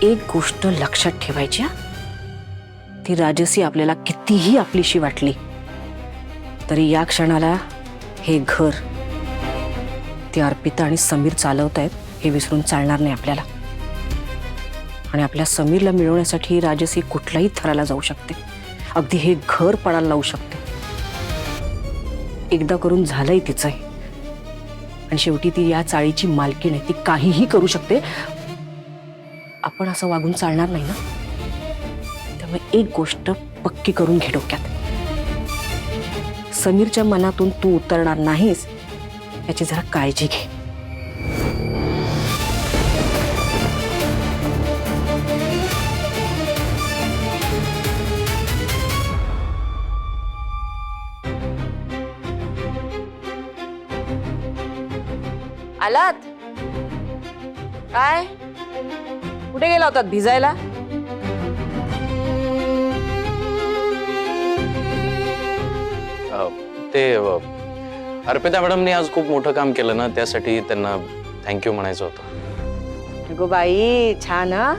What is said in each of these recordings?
एक गोष्ट लक्षात ठेवायची हा. ती राजसी आपल्याला कितीही आपलीशी वाटली तरी या क्षणाला हे घर ते अर्पिता आणि समीर चालवतायत हे विसरून चालणार नाही आपल्याला. आणि आपल्या समीरला मिळवण्यासाठी राजसी कुठल्याही थराला जाऊ शकते, अगदी हे घर पडायला लावू शकते. एकदा करून झालंय तिचं आणि शेवटी ती या चाळीची मालकीण आहे. ती काहीही करू शकते. आपण असं वागून चालणार नाही ना. त्यामुळे एक गोष्ट पक्की करून घे डोक्यात, समीरच्या मनातून तू उतरणार नाहीस याची जरा काळजी घे. आलात काय? कुठे गेला होतात भिजायला? ते अर्पिता मॅडमने आज खूप मोठं काम केलं ना, त्यासाठी त्यांना थँक्यू म्हणायचं होतं. अगो बाई, छान हा,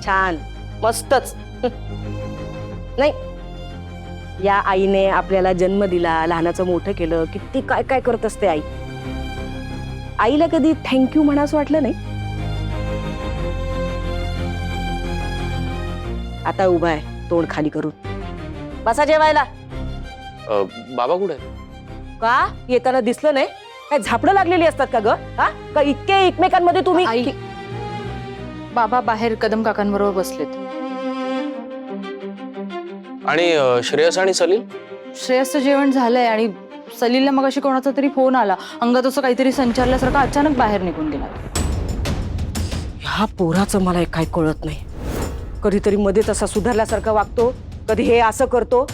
छान, मस्तच. नाही, या आईने आपल्याला जन्म दिला, लहानाचं मोठं केलं, किती काय काय करत असते आई. आईला कधी थँक्यू म्हणावंसं वाटलं नाही? आता उभा आहे तोंड खाली करून. बसा जेवायला. बाबा कुठे? का येताना दिसलं नाही? काय झापडं लागलेली असतात का ग? हा, का इतके एकमेकांमध्ये तुम्ही? आई, बाबा बाहेर कदम काकांबरोबर बसलेत. आणि श्रेयस आणि सलील? श्रेयसचं जेवण झालंय आणि सलीलला मग अशी कोणाचा तरी फोन आला. अंगात असं काहीतरी संचारल्यासारखं अचानक बाहेर निघून गेला. ह्या पोराचं मला काय कळत नाही. कधीतरी मध्येच असा सुधारल्यासारखा वागतो, कधी हे असं करतो.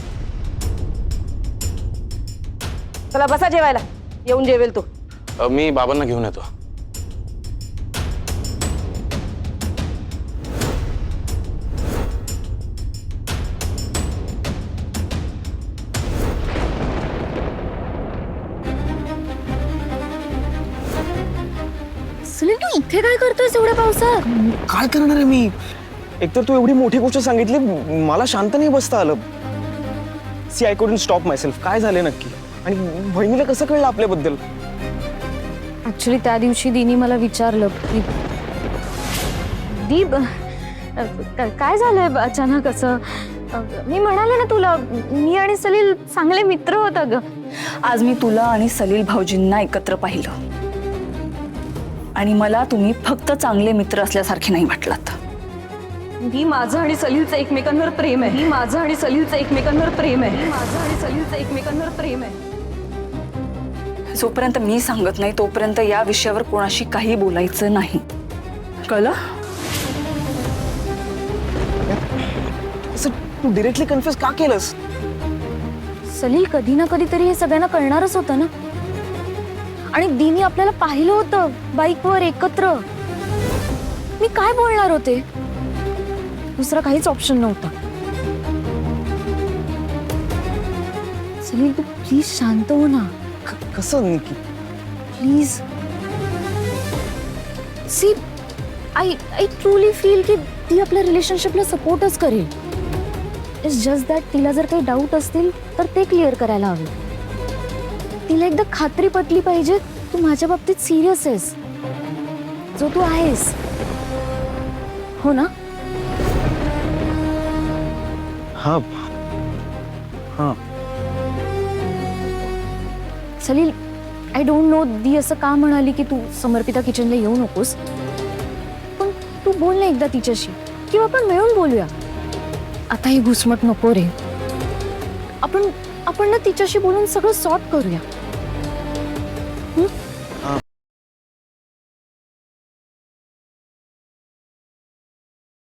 चला बसा जेवायला, येऊन जेवेल तो. मी बाबांना घेऊन येतो. सुनील, तू इथे काय करतोयस एवढ्या पावसात? काय करणार आहे मी? एकतर तू एवढी मोठी गोष्ट सांगितली, मला शांत नाही बसता आलं. See I couldn't stop myself. काय झाले नक्की? आणि बहिणीला कसं कळलं आपल्याबद्दल? ऍक्च्युली त्या दिवशी दीनी मला विचारलं की दीप काय झालंय अचानक असं. मी म्हणाले ना तुला, मी आणि सलील चांगले मित्र होता ग. आज मी तुला आणि सलील भाऊजींना एकत्र पाहिलं आणि मला तुम्ही फक्त चांगले मित्र असल्यासारखे नाही वाटलात. मी माझं आणि सलीलचं एकमेकांवर प्रेम आहे. माझं आणि सलीलचं एकमेकांवर प्रेम आहे. माझं आणि सलीलचं एकमेकांवर प्रेम आहे. जोपर्यंत मी सांगत नाही तोपर्यंत या विषयावर कोणाशी काही बोलायचं नाही, कळलं? असं तू डिरेक्टली कन्फ्युज का केलंस? सलील कधी ना कधीतरी हे सगळ्यांना कळणारच होतं ना. आणि दीनी आपल्याला पाहिलं होतं बाईकवर एकत्र. मी काय बोलणार होते? दुसरा काहीच ऑप्शन नव्हता. सलील, तू प्लीज शांत हो ना. कसं Nikki? Please see, I truly feel की ती आपल्या रिलेशनशिपला सपोर्टच करेल. इट्स जस्ट दॅट तिला जर काही डाऊट असतील तर ते क्लिअर करायला हवे. तिला एकदा खात्री पटली पाहिजे तू माझ्या बाबतीत सिरियस आहेस, जो तू आहेस, हो ना? हा हा. Salil, I don't know the असं का म्हणाली की तू समर्पिता किचनला येऊ नकोस, पण तू बोल ना एकदा तिच्याशी, किंवा आपण मिळून बोलूया. आता ही घुसमट नको रे. आपण ना तिच्याशी बोलून सगळं सॉर्ट करूया.